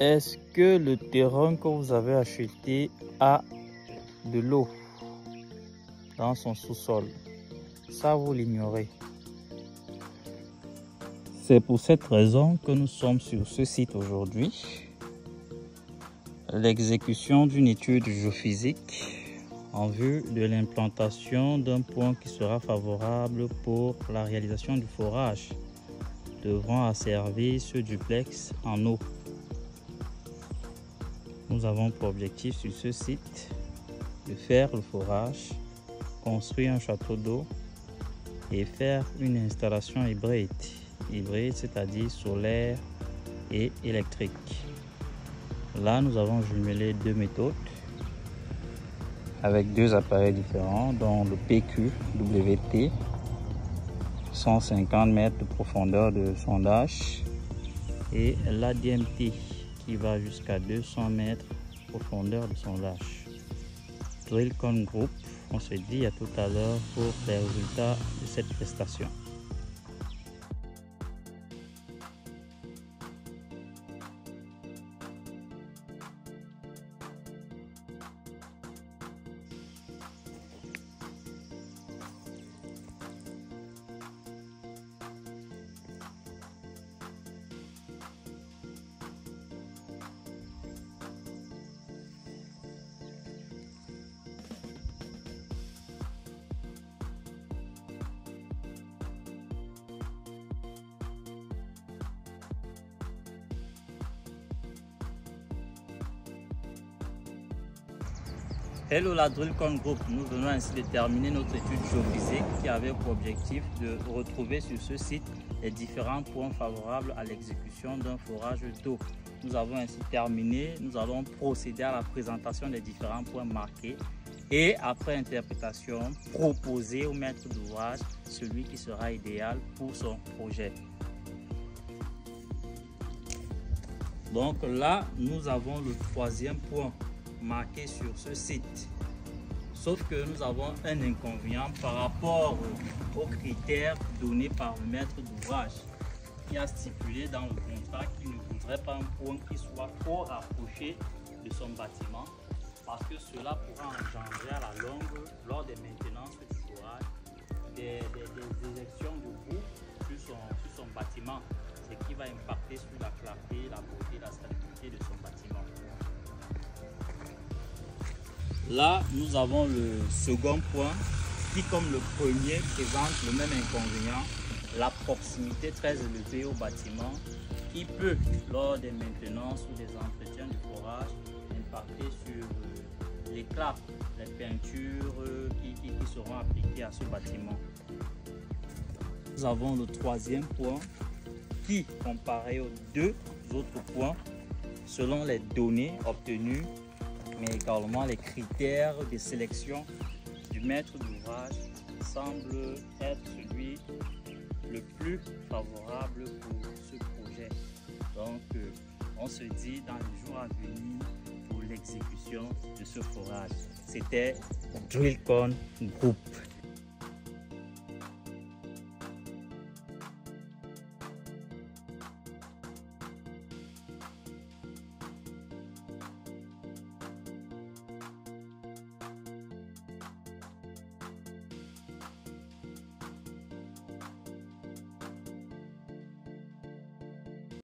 Est-ce que le terrain que vous avez acheté a de l'eau dans son sous-sol? Ça, vous l'ignorez. C'est pour cette raison que nous sommes sur ce site aujourd'hui. L'exécution d'une étude géophysique en vue de l'implantation d'un point qui sera favorable pour la réalisation du forage devront asservir ce duplex en eau. Nous avons pour objectif sur ce site de faire le forage, construire un château d'eau et faire une installation hybride, c'est-à-dire solaire et électrique. Là, nous avons jumelé deux méthodes avec deux appareils différents, dont le PQWT, 150 mètres de profondeur de sondage, et l'ADMT qui va jusqu'à 200 mètres de profondeur de sondage. Drillcon Group, on se dit à tout à l'heure pour les résultats de cette prestation. Hello la Drillcon Group, nous venons ainsi de terminer notre étude géophysique qui avait pour objectif de retrouver sur ce site les différents points favorables à l'exécution d'un forage d'eau. Nous avons ainsi terminé, nous allons procéder à la présentation des différents points marqués et après interprétation, proposer au maître d'ouvrage celui qui sera idéal pour son projet. Donc là, nous avons le troisième point marqué sur ce site. Sauf que nous avons un inconvénient par rapport aux critères donnés par le maître d'ouvrage qui a stipulé dans le contrat qu'il ne voudrait pas un point qui soit trop rapproché de son bâtiment parce que cela pourra engendrer à la longue, lors des maintenances du forage, des éjections de boue sur son bâtiment, ce qui va impacter sur la clarté, la beauté, la stabilité de son bâtiment. Là, nous avons le second point qui, comme le premier, présente le même inconvénient, la proximité très élevée au bâtiment qui peut, lors des maintenances ou des entretiens du forage, impacter sur l'éclat, les peintures qui seront appliquées à ce bâtiment. Nous avons le troisième point qui, comparé aux deux autres points, selon les données obtenues, mais également les critères de sélection du maître d'ouvrage semble être celui le plus favorable pour ce projet. Donc, on se dit dans les jours à venir pour l'exécution de ce forage. C'était Drillcon Group.